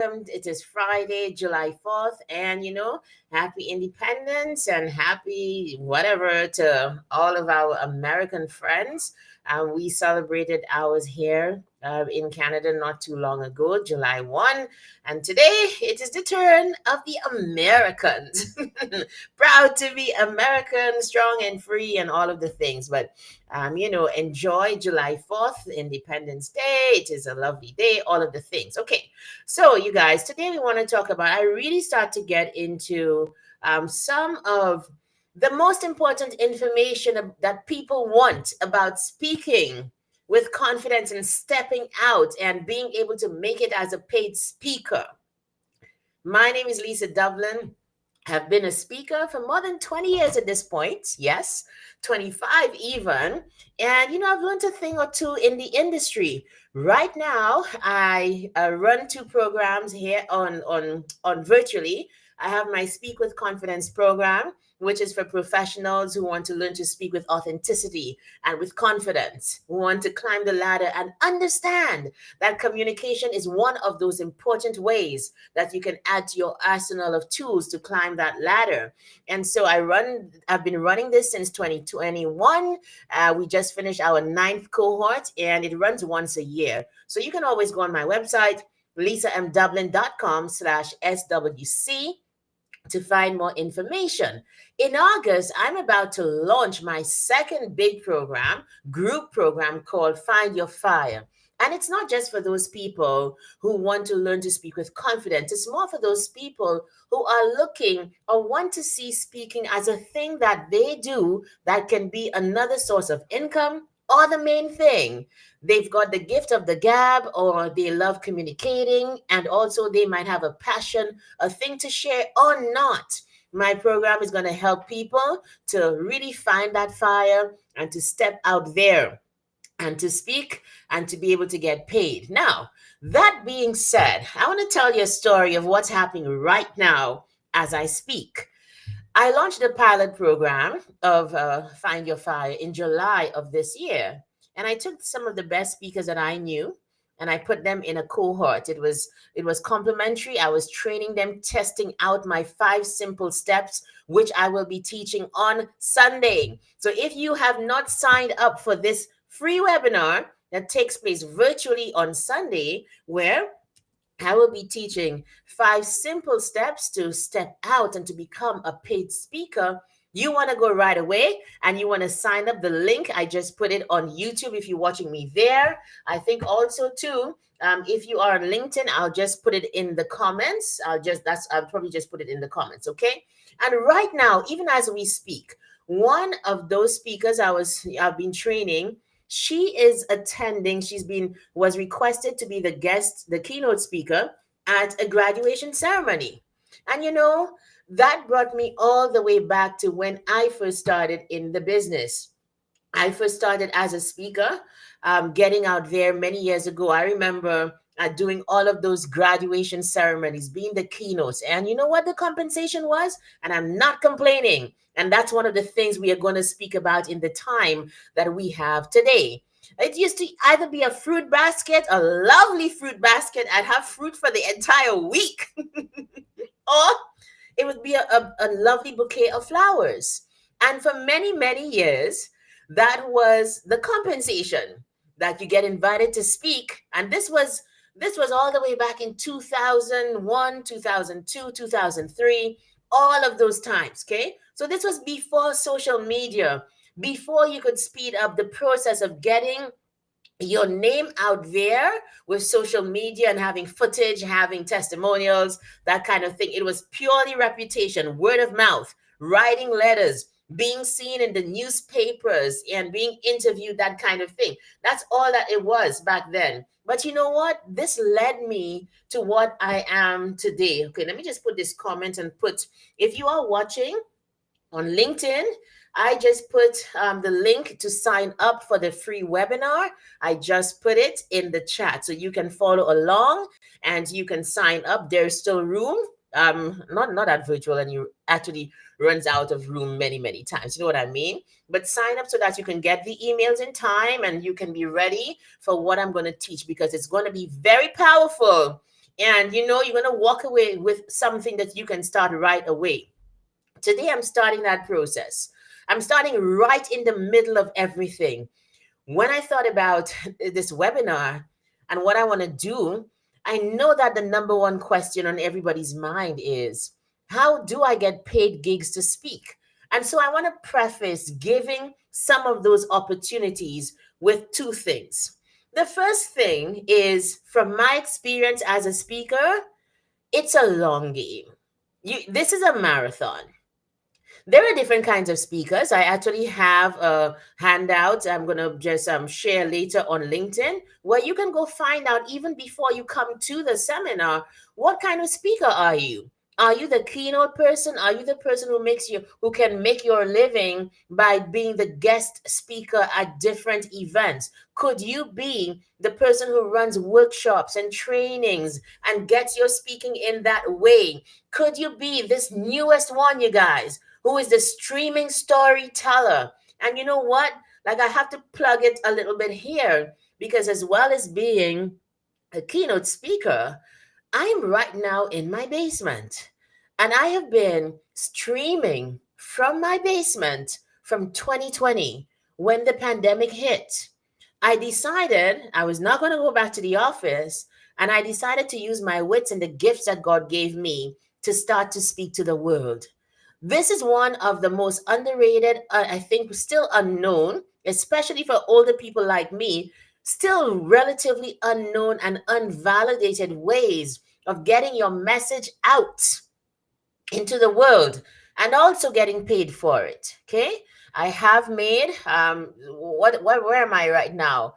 It is Friday, July 4th, and happy independence and happy whatever to all of our American friends. We celebrated ours here in Canada not too long ago, July 1, and today it is the turn of the Americans. Proud to be American, strong and free, and all of the things. But enjoy July 4th, Independence Day. It is a lovely day, all of the things. Okay, so you guys, today we want to talk about, I really start to get into some of the most important information that people want about speaking with confidence and stepping out and being able to make it as a paid speaker. My name is Lisa Dublin. Have been a speaker for more than 20 years at this point. Yes, 25 even. And I've learned a thing or two in the industry. Right now, I run two programs here on virtually. I have my Speak with Confidence program, which is for professionals who want to learn to speak with authenticity and with confidence, who want to climb the ladder and understand that communication is one of those important ways that you can add to your arsenal of tools to climb that ladder. And so I've been running this since 2021. We just finished our ninth cohort, and it runs once a year. So you can always go on my website, lisamdublin.com/SWC, to find more information. In August, I'm about to launch my second big group program called Find Your Fire. And it's not just for those people who want to learn to speak with confidence. It's more for those people who are looking or want to see speaking as a thing that they do that can be another source of income, or the main thing. They've got the gift of the gab, or they love communicating, and also they might have a passion, a thing to share or not. My program is going to help people to really find that fire and to step out there and to speak and to be able to get paid. Now, that being said, I want to tell you a story of what's happening right now as I speak. I launched a pilot program of Find Your Fire in July of this year. And I took some of the best speakers that I knew and I put them in a cohort. It was complimentary. I was training them, testing out my 5 simple steps, which I will be teaching on Sunday. So if you have not signed up for this free webinar that takes place virtually on Sunday, where I will be teaching 5 simple steps to step out and to become a paid speaker. You want to go right away and you want to sign up. The link, I just put it on YouTube if you're watching me there. I think also too, if you are on LinkedIn, I'll just put it in the comments. I'll probably just put it in the comments, okay? And right now, even as we speak, one of those speakers I've been training, she is attending. Was requested to be the keynote speaker at a graduation ceremony. And that brought me all the way back to when I first started in the business. I first started as a speaker, getting out there many years ago. I remember doing all of those graduation ceremonies, being the keynotes. And you know what the compensation was? And I'm not complaining. And that's one of the things we are going to speak about in the time that we have today. It used to either be a fruit basket, a lovely fruit basket. I'd have fruit for the entire week. Or it would be a lovely bouquet of flowers. And for many, many years, that was the compensation, that you get invited to speak. And this was all the way back in 2001, 2002, 2003, all of those times, okay? So this was before social media, before you could speed up the process of getting your name out there with social media and having footage, having testimonials, that kind of thing. It was purely reputation, word of mouth, writing letters, being seen in the newspapers and being interviewed, that kind of thing. That's all that it was back then. But you know what? This led me to what I am today. Okay, let me just put this comment and if you are watching on LinkedIn, I just put the link to sign up for the free webinar. I just put it in the chat so you can follow along and you can sign up. There's still room. Not that virtual, and you actually runs out of room many times. You know what I mean? But sign up so that you can get the emails in time and you can be ready for what I'm going to teach, because it's going to be very powerful And you're going to walk away with something that you can start right away. Today, I'm starting that process. I'm starting right in the middle of everything. When I thought about this webinar and what I want to do, I know that the number one question on everybody's mind is, how do I get paid gigs to speak? And so I want to preface giving some of those opportunities with two things. The first thing is, from my experience as a speaker, it's a long game. This is a marathon. There are different kinds of speakers. I actually have a handout I'm going to just share later on LinkedIn, where you can go find out, even before you come to the seminar, what kind of speaker are you? Are you the keynote person? Are you the person who can make your living by being the guest speaker at different events? Could you be the person who runs workshops and trainings and gets your speaking in that way? Could you be this newest one, you guys, who is the streaming storyteller? And you know what? Like, I have to plug it a little bit here, because as well as being a keynote speaker, I'm right now in my basement. And I have been streaming from my basement from 2020, when the pandemic hit. I decided I was not going to go back to the office, and I decided to use my wits and the gifts that God gave me to start to speak to the world. This is one of the most underrated, I think, still unknown, especially for older people like me, still relatively unknown and unvalidated ways of getting your message out into the world, and also getting paid for it. Okay. I have made what where am I right now?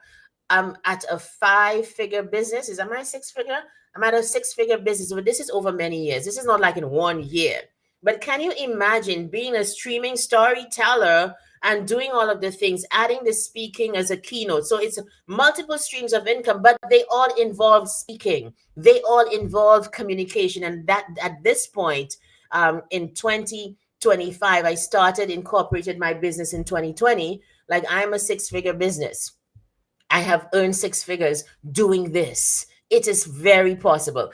I'm at a 5-figure business. Is that my 6-figure? I'm at a 6-figure business, but this is over many years. This is not like in one year. But can you imagine being a streaming storyteller and doing all of the things, adding the speaking as a keynote? So it's multiple streams of income, but they all involve speaking. They all involve communication. And that at this point, in 2025, I started, incorporated my business in 2020. Like, I'm a 6-figure business. I have earned 6 figures doing this. It is very possible.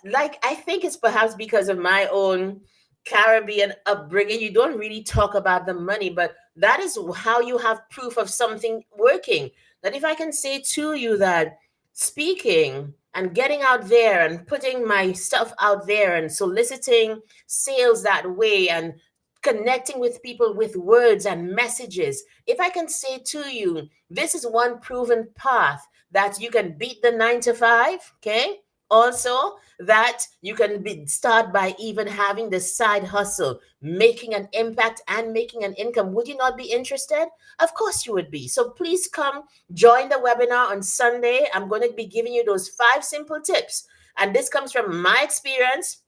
Like, I think it's perhaps because of my own Caribbean upbringing. You don't really talk about the money, but that is how you have proof of something working. That if I can say to you that speaking and getting out there and putting my stuff out there and soliciting sales that way and connecting with people with words and messages, if I can say to you, this is one proven path that you can beat the 9 to 5, okay? Also, that you can start by even having the side hustle, making an impact and making an income. Would you not be interested? Of course you would be. So please come join the webinar on Sunday. I'm going to be giving you those 5 simple tips. And this comes from my experience.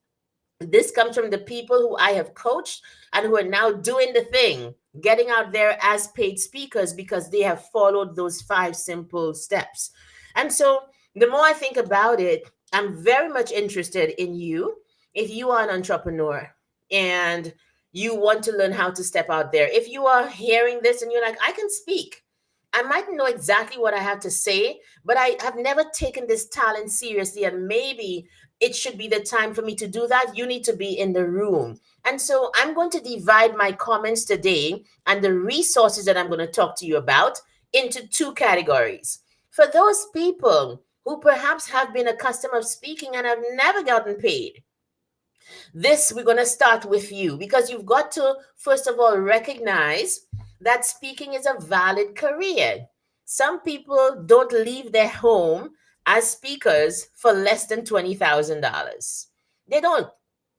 This comes from the people who I have coached and who are now doing the thing, getting out there as paid speakers, because they have followed those 5 simple steps. And so the more I think about it, I'm very much interested in you. If you are an entrepreneur and you want to learn how to step out there, if you are hearing this and you're like, I can speak, I might know exactly what I have to say, but I have never taken this talent seriously, and maybe it should be the time for me to do that. You need to be in the room. And so I'm going to divide my comments today and the resources that I'm going to talk to you about into 2 categories. For those people who perhaps have been a customer of speaking and have never gotten paid, this, we're going to start with you, because you've got to, first of all, recognize that speaking is a valid career. Some people don't leave their home as speakers for less than $20,000. They don't.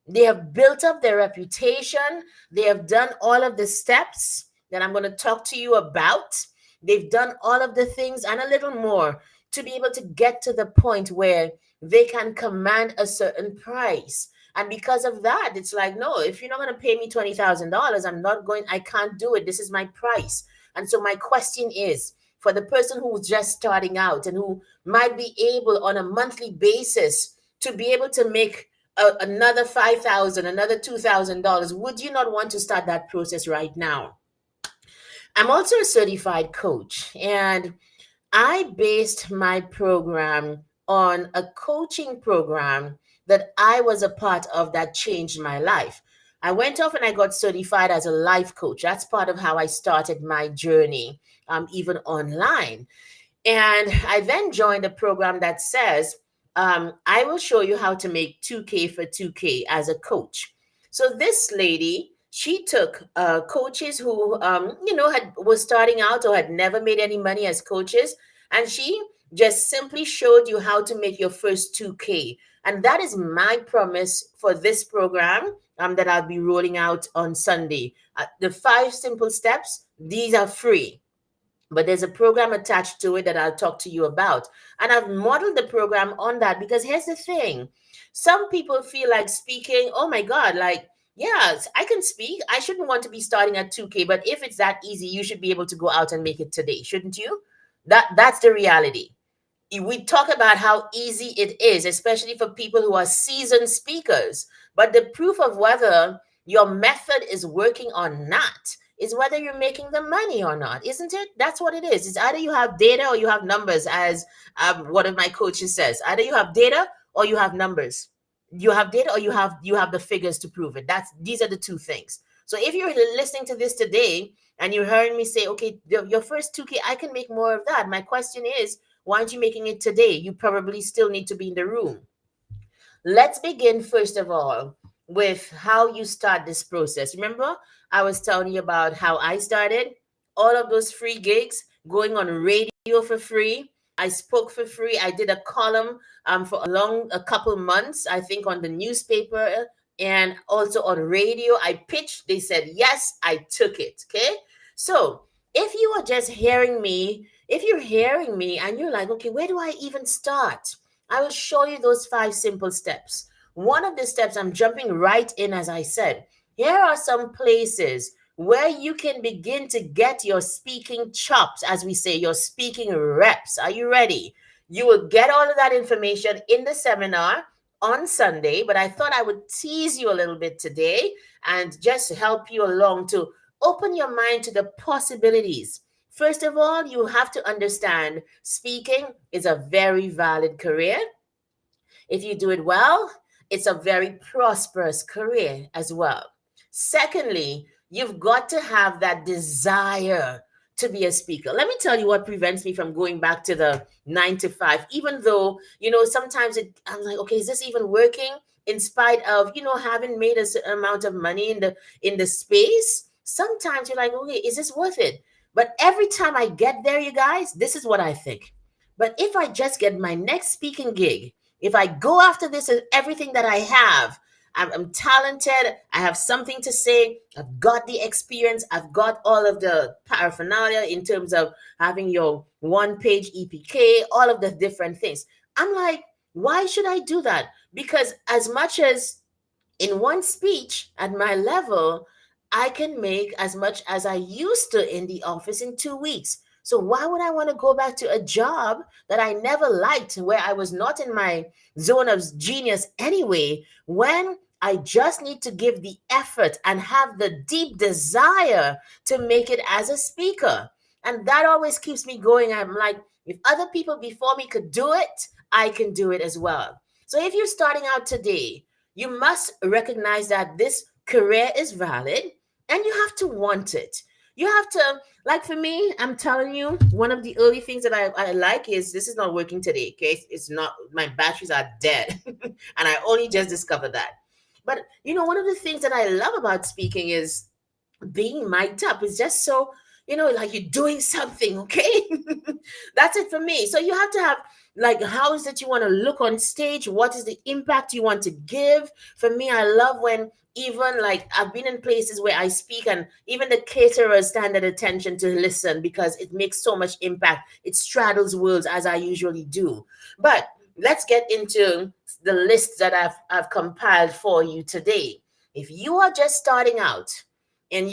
They have built up their reputation. They have done all of the steps that I'm going to talk to you about. They've done all of the things and a little more to be able to get to the point where they can command a certain price. And because of that, it's like, no, if you're not going to pay me $20,000, I can't do it. This is my price. And so my question is, for the person who's just starting out and who might be able on a monthly basis to be able to make another $5,000, another $2,000, would you not want to start that process right now? I'm also a certified coach, and I based my program on a coaching program that I was a part of that changed my life. I went off and I got certified as a life coach. That's part of how I started my journey, even online. And I then joined a program that says, I will show you how to make 2K for 2K as a coach. So this lady, she took coaches who, had was starting out or had never made any money as coaches, and she just simply showed you how to make your first 2K. And that is my promise for this program that I'll be rolling out on Sunday. The 5 simple steps, these are free, but there's a program attached to it that I'll talk to you about. And I've modeled the program on that because here's the thing. Some people feel like speaking, oh my God, like, yes, I can speak. I shouldn't want to be starting at 2K, but if it's that easy, you should be able to go out and make it today, shouldn't you? That's the reality. We talk about how easy it is, especially for people who are seasoned speakers. But the proof of whether your method is working or not is whether you're making the money or not, isn't it? That's what it is. It's either you have data or you have numbers, as one of my coaches says. Either you have data or you have numbers. You have data or you have the figures to prove it. These are the two things. So if you're listening to this today and you're hearing me say, okay, your first 2K, I can make more of that. My question is, why aren't you making it today? You probably still need to be in the room. Let's begin, first of all, with how you start this process. Remember, I was telling you about how I started all of those free gigs, going on radio for free. I spoke for free. I did a column for a couple months, I think, on the newspaper and also on radio. I pitched. They said yes. I took it. Okay. So if you are just hearing me, if you're hearing me and you're like, okay, where do I even start? I will show you those 5 simple steps. One of the steps, I'm jumping right in, as I said. Here are some places where you can begin to get your speaking chops, as we say, your speaking reps. Are you ready? You will get all of that information in the seminar on Sunday, but I thought I would tease you a little bit today and just help you along to open your mind to the possibilities. First of all, you have to understand speaking is a very valid career. If you do it well, it's a very prosperous career as well. Secondly, you've got to have that desire to be a speaker. Let me tell you what prevents me from going back to the 9 to 5, even though, sometimes I'm like, okay, is this even working? In spite of, having made a certain amount of money in the space, sometimes you're like, okay, is this worth it? But every time I get there, you guys, this is what I think. But if I just get my next speaking gig, if I go after this and everything that I have, I'm talented, I have something to say, I've got the experience, I've got all of the paraphernalia in terms of having your 1 page EPK, all of the different things. I'm like, why should I do that? Because as much as in one speech at my level, I can make as much as I used to in the office in 2 weeks. So why would I want to go back to a job that I never liked, where I was not in my zone of genius anyway, when I just need to give the effort and have the deep desire to make it as a speaker? And that always keeps me going. I'm like, if other people before me could do it, I can do it as well. So if you're starting out today, you must recognize that this career is valid and you have to want it. You have to, like for me, I'm telling you, one of the early things that I like is this is not working today. Okay. It's not, my batteries are dead. And I only just discovered that. But, one of the things that I love about speaking is being mic'd up. It's just so, like you're doing something. Okay. That's it for me. So you have to have, like, how is it you want to look on stage? What is the impact you want to give? For me, I love when, even like, I've been in places where I speak and even the caterers stand at attention to listen because it makes so much impact. It straddles worlds, as I usually do. But let's get into the list that I've compiled for you today. If you are just starting out and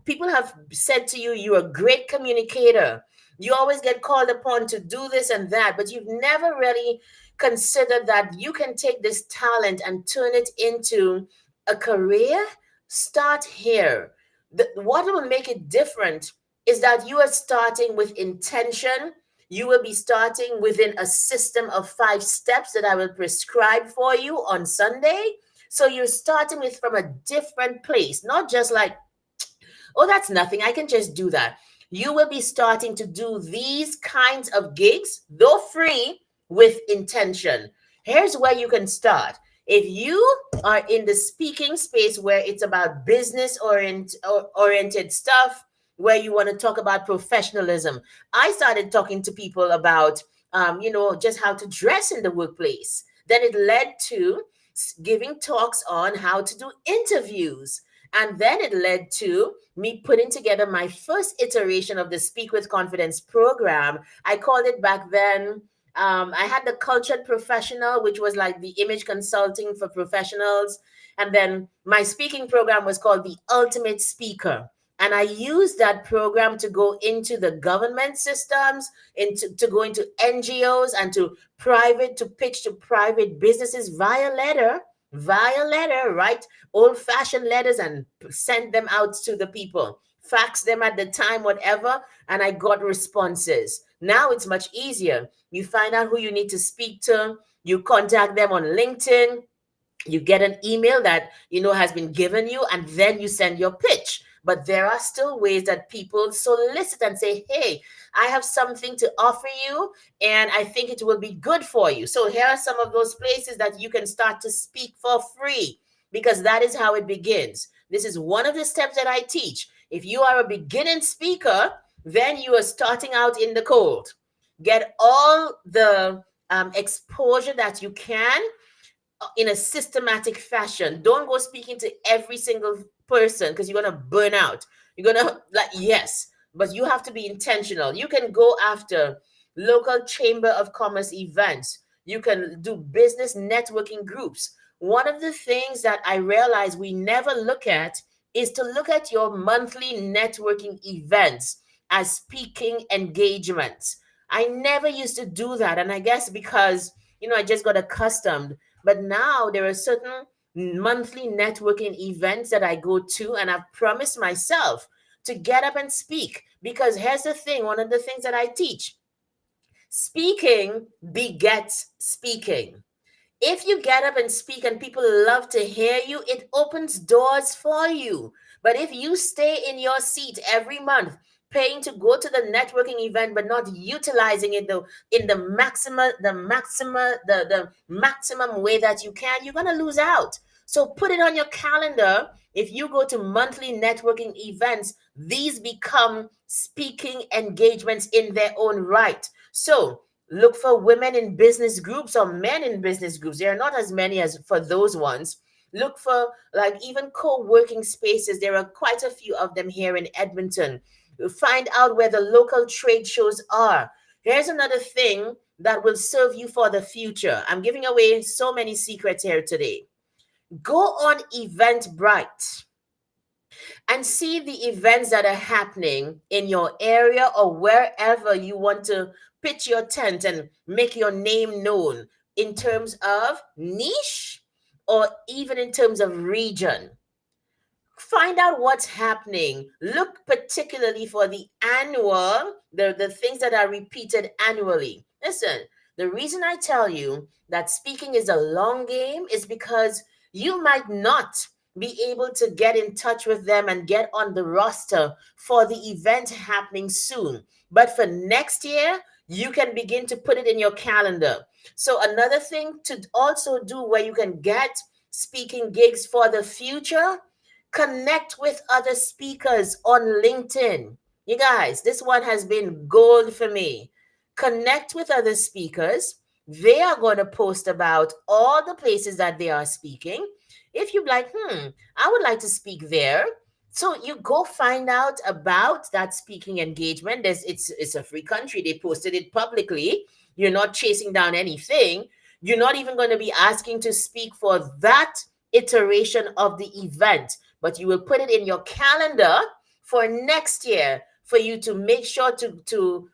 people have said to you, you're a great communicator, you always get called upon to do this and that, but you've never really considered that you can take this talent and turn it into a career, start here. What will make it different is that you are starting with intention. You will be starting within a system of 5 steps that I will prescribe for you on Sunday. So you're starting with from a different place, not just like, oh, that's nothing, I can just do that. You will be starting to do these kinds of gigs, though free, with intention. Here's where you can start. If you are in the speaking space where it's about oriented stuff, where you want to talk about professionalism, I started talking to people about, just how to dress in the workplace. Then it led to giving talks on how to do interviews. And then it led to me putting together my first iteration of the Speak with Confidence program. I called it back then. I had the Cultured Professional, which was like the image consulting for professionals. And then my speaking program was called the Ultimate Speaker. And I used that program to go into the government systems, to go into NGOs and to pitch to private businesses via letter, right? Old fashioned letters, and send them out to the people, fax them at the time, whatever. And I got responses. Now it's much easier. You find out who you need to speak to, you contact them on LinkedIn, you get an email that has been given you, and then you send your pitch. But there are still ways that people solicit and say, hey, I have something to offer you and I think it will be good for you. So here are some of those places that you can start to speak for free, because that is how it begins. This is one of the steps that I teach. If you are a beginning speaker, then you are starting out in the cold. Get all the exposure that you can in a systematic fashion. Don't go speaking to every single person, because you're going to burn out. You're going to, like, yes, but you have to be intentional. You can go after local chamber of commerce events. You can do business networking groups. One of the things that I realize we never look at is to look at your monthly networking events as speaking engagements. I never used to do that. And I guess because, I just got accustomed. But now there are certain monthly networking events that I go to, and I've promised myself to get up and speak. Because here's the thing, one of the things that I teach: speaking begets speaking. If you get up and speak and people love to hear you, it opens doors for you. But if you stay in your seat every month, paying to go to the networking event but not utilizing it though in the maximum way that you can, you're gonna lose out. So put it on your calendar. If you go to monthly networking events, these become speaking engagements in their own right. So look for women in business groups or men in business groups. There are not as many as for those ones. Look for, like, even co-working spaces. There are quite a few of them here in Edmonton. Find out where the local trade shows are. Here's another thing that will serve you for the future. I'm giving away so many secrets here today. Go on Eventbrite and see the events that are happening in your area or wherever you want to pitch your tent and make your name known, in terms of niche or even in terms of region. Find out what's happening. Look particularly for the things that are repeated annually. Listen, the reason I tell you that speaking is a long game is because you might not be able to get in touch with them and get on the roster for the event happening soon. But for next year, you can begin to put it in your calendar. So another thing to also do where you can get speaking gigs for the future: connect with other speakers on LinkedIn. You guys, this one has been gold for me. Connect with other speakers. They are going to post about all the places that they are speaking. If you're like, I would like to speak there. So you go find out about that speaking engagement. It's a free country. They posted it publicly. You're not chasing down anything. You're not even going to be asking to speak for that iteration of the event, but you will put it in your calendar for next year for you to make sure to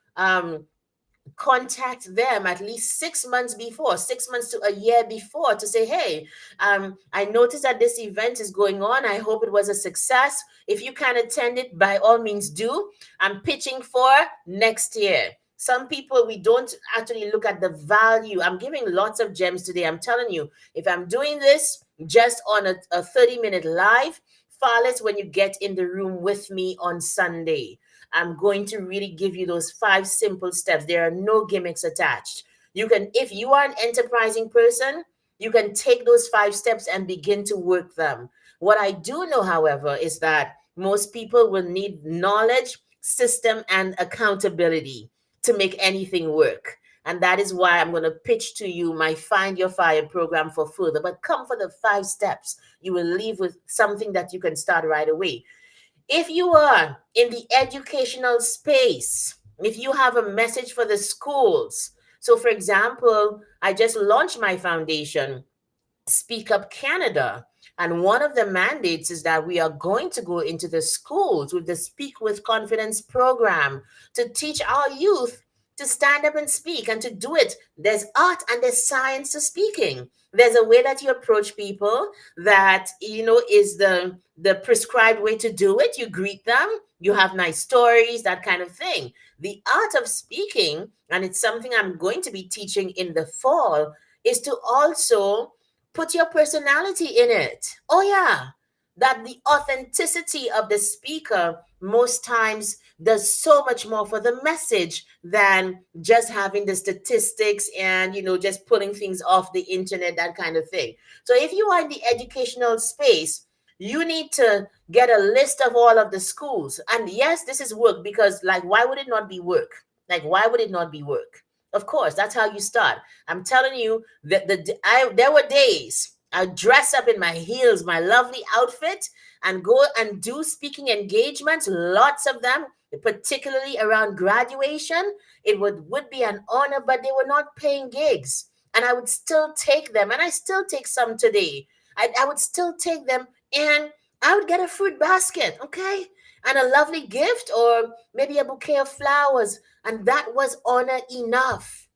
contact them at least 6 months before, 6 months to a year before, to say, hey, I noticed that this event is going on. I hope it was a success. If you can attend it, by all means do. I'm pitching for next year. Some people, we don't actually look at the value. I'm giving lots of gems today. I'm telling you, if I'm doing this just on a 30-minute live, far less when you get in the room with me on Sunday. I'm going to really give you those 5 simple steps. There are no gimmicks attached. You can, if you are an enterprising person, you can take those 5 steps and begin to work them. What I do know, however, is that most people will need knowledge, system, and accountability to make anything work. And that is why I'm going to pitch to you my Find Your Fire program for further. But come for the 5 steps. You will leave with something that you can start right away. If you are in the educational space, if you have a message for the schools, so for example, I just launched my foundation, Speak Up Canada. And one of the mandates is that we are going to go into the schools with the Speak with Confidence program to teach our youth to stand up and speak and to do it. There's art and there's science to speaking. There's a way that you approach people that, is the prescribed way to do it. You greet them, you have nice stories, that kind of thing. The art of speaking, and it's something I'm going to be teaching in the fall, is to also put your personality in it. Oh, yeah. That the authenticity of the speaker most times does so much more for the message than just having the statistics and, just pulling things off the internet, that kind of thing. So if you are in the educational space, you need to get a list of all of the schools. And yes, this is work because, like, why would it not be work? Like, why would it not be work? Of course, that's how you start. I'm telling you that there were days I dress up in my heels, my lovely outfit, and go and do speaking engagements, lots of them, particularly around graduation. It would be an honor, but they were not paying gigs. And I would still take them, and I still take some today. I would still take them, and I would get a fruit basket, okay? And a lovely gift, or maybe a bouquet of flowers. And that was honor enough.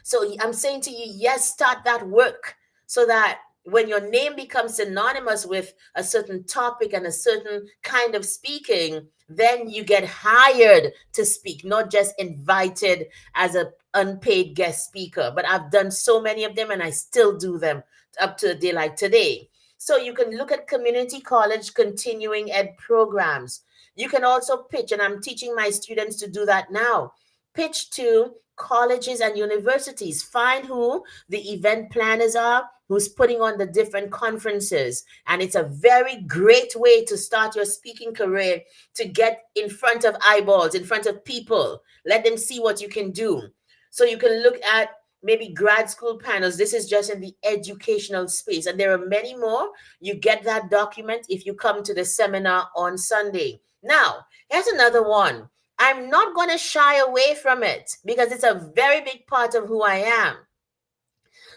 So I'm saying to you, yes, start that work so that when your name becomes synonymous with a certain topic and a certain kind of speaking, then you get hired to speak, not just invited as an unpaid guest speaker. But I've done so many of them and I still do them up to a day like today. So you can look at community college continuing ed programs. You can also pitch, and I'm teaching my students to do that now. Pitch to colleges and universities. Find who the event planners are, who's putting on the different conferences. And it's a very great way to start your speaking career, to get in front of eyeballs, in front of people. Let them see what you can do. So you can look at maybe grad school panels. This is just in the educational space. And there are many more. You get that document if you come to the seminar on Sunday. Now, here's another one. I'm not going to shy away from it because it's a very big part of who I am.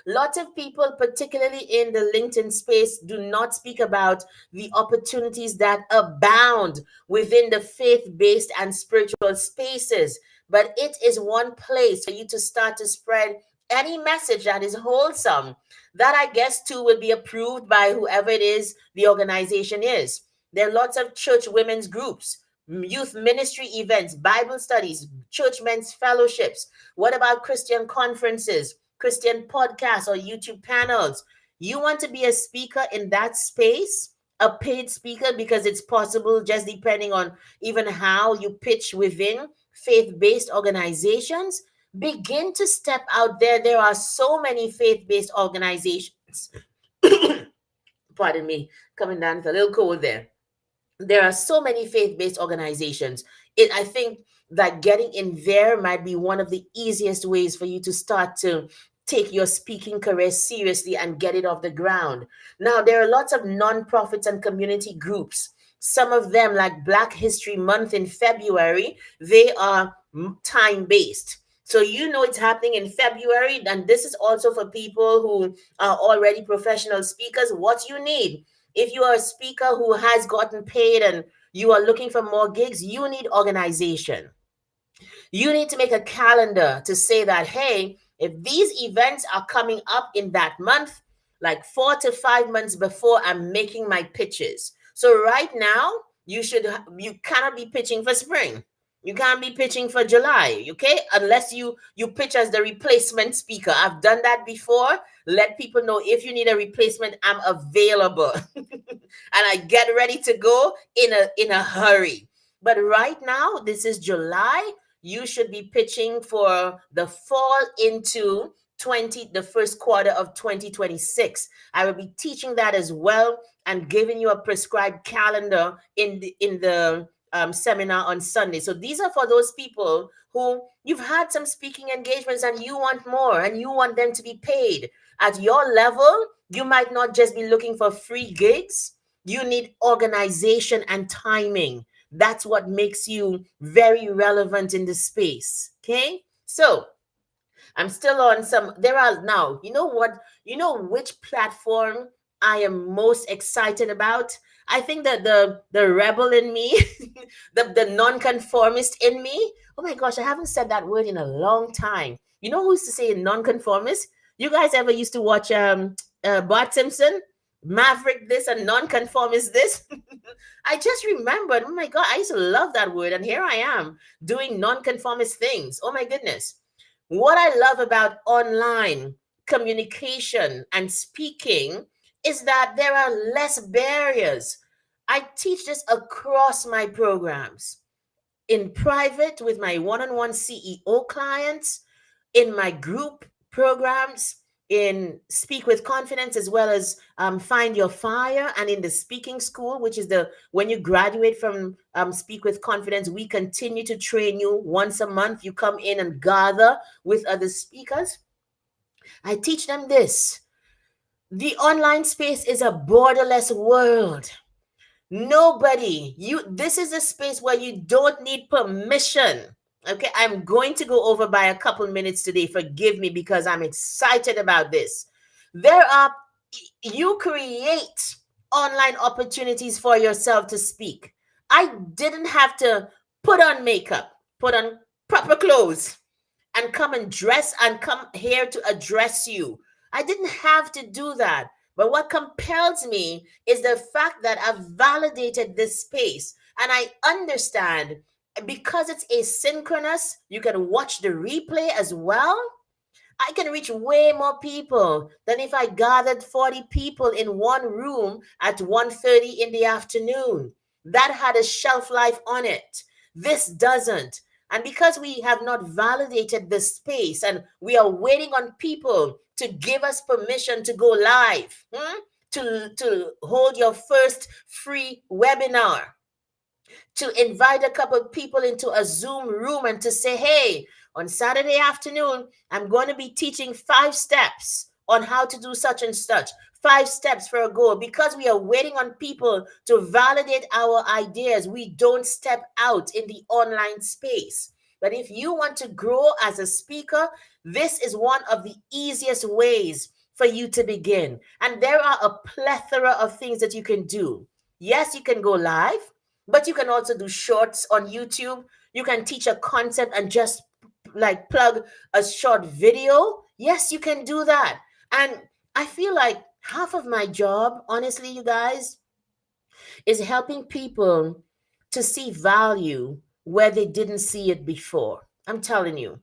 Lots of people, particularly in the LinkedIn space, do not speak about the opportunities that abound within the faith-based and spiritual spaces. But it is one place for you to start to spread any message that is wholesome, that I guess too will be approved by whoever it is the organization is. There are lots of church women's groups, youth ministry events, Bible studies, church men's fellowships. What about Christian conferences, Christian podcasts, or YouTube panels? You want to be a speaker in that space, a paid speaker, because it's possible just depending on even how you pitch within faith-based organizations. Begin to step out there. There are so many faith-based organizations. Pardon me, coming down with a little cold there. There are so many faith-based organizations. I think that getting in there might be one of the easiest ways for you to start to take your speaking career seriously and get it off the ground. Now, there are lots of nonprofits and community groups. Some of them, like Black History Month in February, they are time-based. So it's happening in February, and this is also for people who are already professional speakers. What you need, if you are a speaker who has gotten paid and you are looking for more gigs, you need organization. You need to make a calendar to say that, hey, if these events are coming up in that month, like 4 to 5 months before, I'm making my pitches. So right now, you cannot be pitching for spring. You can't be pitching for July, okay? Unless you pitch as the replacement speaker. I've done that before. Let people know if you need a replacement, I'm available. And I get ready to go in a hurry. But right now, this is July. You should be pitching for the fall into 20 the first quarter of 2026. I will be teaching that as well and giving you a prescribed calendar in the seminar on Sunday. So these are for those people who you've had some speaking engagements and you want more and you want them to be paid. At your level, you might not just be looking for free gigs. You need organization and timing. That's what makes you very relevant in the space. Okay? So I'm still on some. There are now, you know what? You know which platform I am most excited about? I think that the rebel in me, the nonconformist in me. Oh my gosh, I haven't said that word in a long time. You know who used to say nonconformist? You guys ever used to watch Bart Simpson? Maverick this and nonconformist this. I just remembered. Oh my god, I used to love that word, and here I am doing nonconformist things. Oh my goodness. What I love about online communication and speaking is that there are less barriers. I teach this across my programs in private with my one on one CEO clients, in my group programs, in Speak with Confidence, as well as Find Your Fire, and in the speaking school, which is the when you graduate from Speak with Confidence, we continue to train you once a month. You come in and gather with other speakers. I teach them this. The online space is a borderless world. Nobody, this is a space where you don't need permission. Okay, I'm going to go over by a couple minutes today. Forgive me because I'm excited about this. There are, you create online opportunities for yourself to speak. I didn't have to put on makeup, put on proper clothes, and come and dress and come here to address you. I didn't have to do that. But what compels me is the fact that I've validated this space and I understand because it's asynchronous, you can watch the replay as well. I can reach way more people than if I gathered 40 people in one room at 1:30 in the afternoon. That had a shelf life on it. This doesn't. And because we have not validated the space and we are waiting on people to give us permission to go live, to hold your first free webinar, to invite a couple of people into a Zoom room and to say, hey, on Saturday afternoon, I'm going to be teaching 5 steps on how to do such and such, 5 steps for a goal. Because we are waiting on people to validate our ideas, we don't step out in the online space. But if you want to grow as a speaker, this is one of the easiest ways for you to begin. And there are a plethora of things that you can do. Yes, you can go live, but you can also do shorts on YouTube. You can teach a concept and just like plug a short video. Yes, you can do that. And I feel like half of my job, honestly, you guys, is helping people to see value where they didn't see it before. I'm telling you,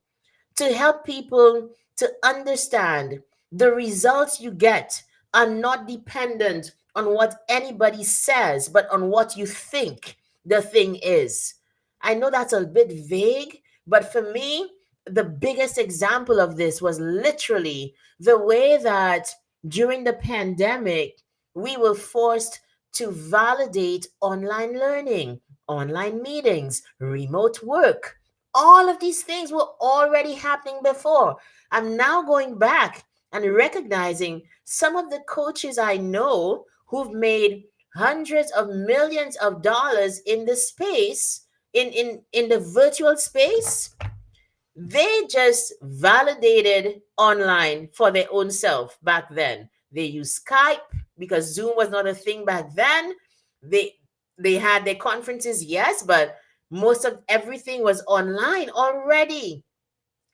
to help people to understand the results you get are not dependent on what anybody says, but on what you think the thing is. I know that's a bit vague, but for me, the biggest example of this was literally the way that during the pandemic, we were forced to validate online learning, online meetings, remote work. All of these things were already happening before. I'm now going back and recognizing some of the coaches I know who've made hundreds of millions of dollars in the space, in the virtual space. They just validated online for their own self back then. They used Skype because Zoom was not a thing back then. They they had their conferences, yes, but most of everything was online already.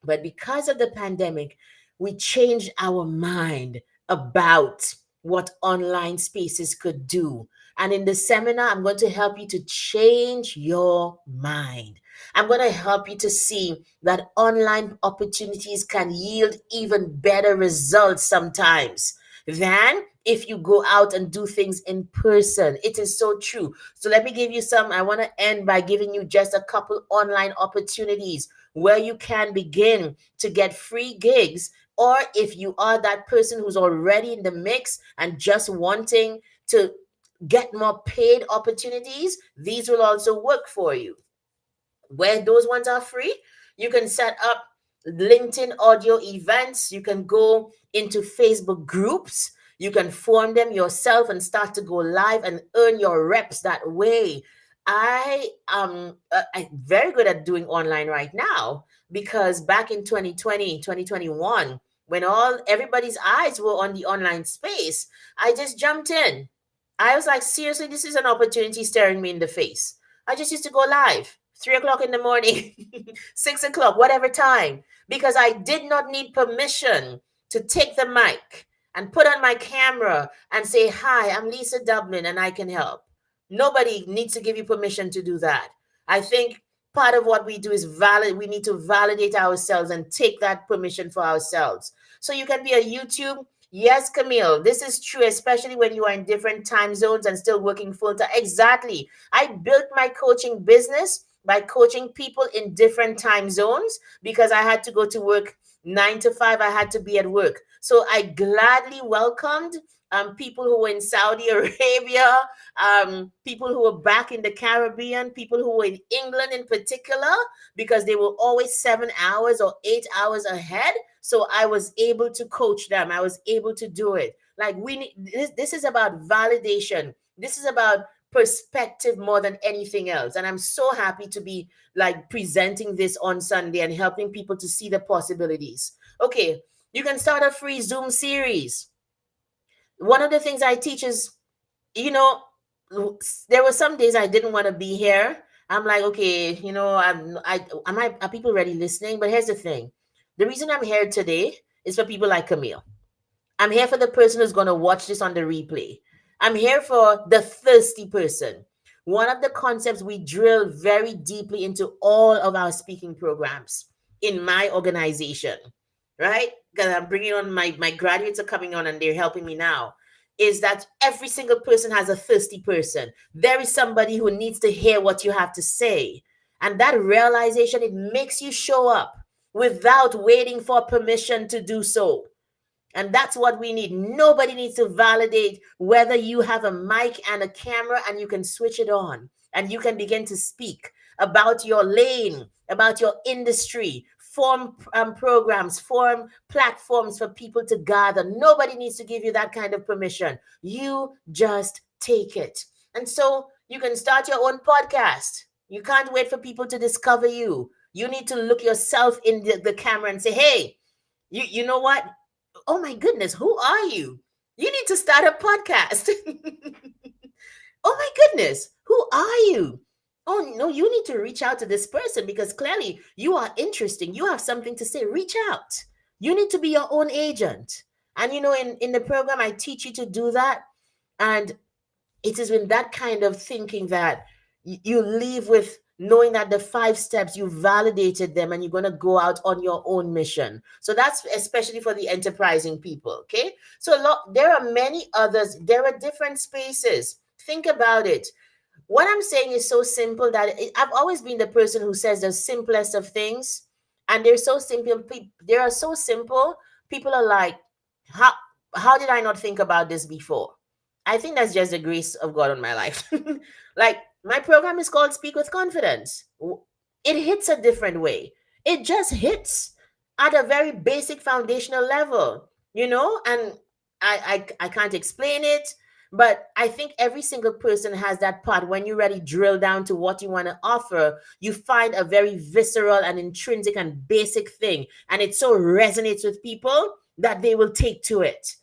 But because of the pandemic, we changed our mind about what online spaces could do. And in the seminar, I'm going to help you to change your mind. I'm going to help you to see that online opportunities can yield even better results sometimes than if you go out and do things in person. It is so true. So let me give you some. I want to end by giving you just a couple online opportunities where you can begin to get free gigs, or if you are that person who's already in the mix and just wanting to get more paid opportunities, these will also work for you. Where those ones are free, you can set up LinkedIn audio events. You can go into Facebook groups. You can form them yourself and start to go live and earn your reps that way. I'm very good at doing online right now, because back in 2020, 2021, when all everybody's eyes were on the online space, I just jumped in. I was like, seriously, this is an opportunity staring me in the face. I just used to go live 3 o'clock in the morning, 6 o'clock, whatever time, because I did not need permission to take the mic and put on my camera and say, hi, I'm Lisa Dublin and I can help. Nobody needs to give you permission to do that. I think part of what we do is we need to validate ourselves and take that permission for ourselves. So you can be a YouTube. Yes, Camille, this is true, especially when you are in different time zones and still working full time. Exactly. I built my coaching business by coaching people in different time zones, because I had to go to work 9 to 5. I had to be at work. So I gladly welcomed people who were in Saudi Arabia, people who were back in the Caribbean, people who were in England in particular, because they were always 7 hours or 8 hours ahead. So I was able to coach them. I was able to do it. Like we need this is about validation. This is about perspective more than anything else. And I'm so happy to be like presenting this on Sunday and helping people to see the possibilities. Okay, you can start a free Zoom series. One of the things I teach is, you know, there were some days I didn't want to be here. I'm like, okay, are people ready listening? But here's the thing. The reason I'm here today is for people like Camille. I'm here for the person who's going to watch this on the replay. I'm here for the thirsty person. One of the concepts we drill very deeply into all of our speaking programs in my organization, right? Because I'm bringing on my graduates are coming on and they're helping me now, is that every single person has a thirsty person. There is somebody who needs to hear what you have to say. And that realization, it makes you show up without waiting for permission to do so. And that's what we need. Nobody needs to validate whether you have a mic and a camera and you can switch it on and you can begin to speak about your lane, about your industry, form programs, form platforms for people to gather. Nobody needs to give you that kind of permission. You just take it. And so you can start your own podcast. You can't wait for people to discover you. You need to look yourself in the camera and say, hey, you know what? Oh my goodness, who are you? You need to start a podcast. Oh my goodness, who are you? Oh no, you need to reach out to this person because clearly you are interesting. You have something to say. Reach out. You need to be your own agent. And in the program, I teach you to do that. And it is in that kind of thinking that you leave with knowing that the 5 steps, you validated them and you're going to go out on your own mission. So that's especially for the enterprising people. Okay. So there are many others. There are different spaces. Think about it. What I'm saying is so simple that I've always been the person who says the simplest of things. And they're so simple. They are so simple. People are like, how did I not think about this before? I think that's just the grace of God on my life. Like, my program is called Speak with Confidence. It hits a different way. It just hits at a very basic foundational level, and I can't explain it, but I think every single person has that part. When you really drill down to what you want to offer, you find a very visceral and intrinsic and basic thing, and it so resonates with people that they will take to it.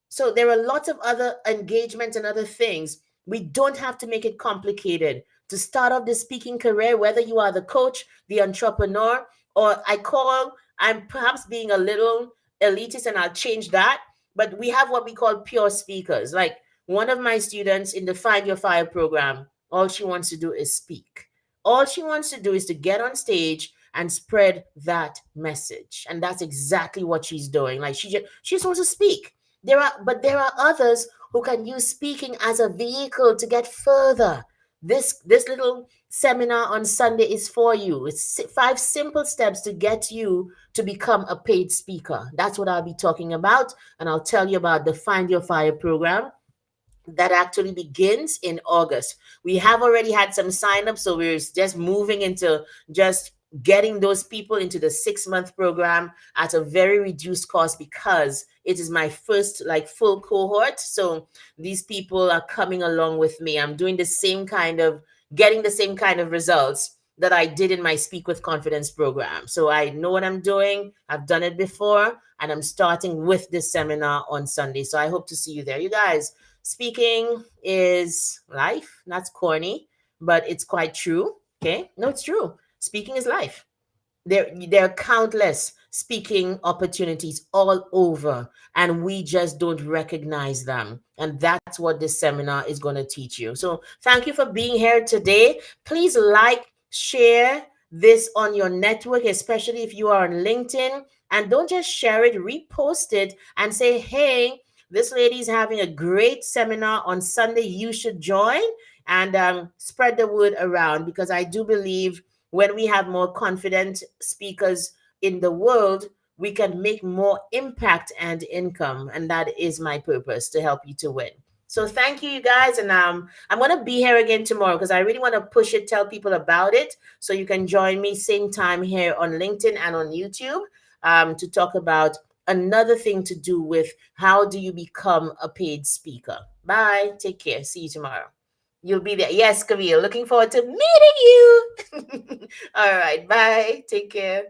So there are lots of other engagements and other things. We don't have to make it complicated to start off the speaking career, whether you are the coach, the entrepreneur, or I'm perhaps being a little elitist and I'll change that. but we have what we call pure speakers. Like one of my students in the Find Your Fire program, all she wants to do is speak. All she wants to do is to get on stage and spread that message. And that's exactly what she's doing. Like she just wants to speak. There are others who can use speaking as a vehicle to get further. This little seminar on Sunday is for you. It's 5 simple steps to get you to become a paid speaker. That's what I'll be talking about. And I'll tell you about the Find Your Fire program that actually begins in August. We have already had some sign-ups, so we're just moving into just getting those people into the 6-month program at a very reduced cost because it is my first like full cohort. So these people are coming along with me. I'm doing the same kind of getting the same kind of results that I did in my Speak with Confidence program. So I know what I'm doing. I've done it before, and I'm starting with this seminar on Sunday. So I hope to see you there. You guys, speaking is life. That's corny, but it's quite true. Okay? No, it's true. Speaking is life. There are countless speaking opportunities all over, and we just don't recognize them. And that's what this seminar is going to teach you. So thank you for being here today. Please like, share this on your network, especially if you are on LinkedIn. And don't just share it, repost it and say, hey, this lady is having a great seminar on Sunday. You should join, and spread the word around, because I do believe when we have more confident speakers in the world, we can make more impact and income. And that is my purpose, to help you to win. So thank you, you guys. And I'm going to be here again tomorrow because I really want to push it, tell people about it. So you can join me same time here on LinkedIn and on YouTube to talk about another thing to do with how do you become a paid speaker. Bye. Take care. See you tomorrow. You'll be there. Yes, Camille. Looking forward to meeting you. All right. Bye. Take care.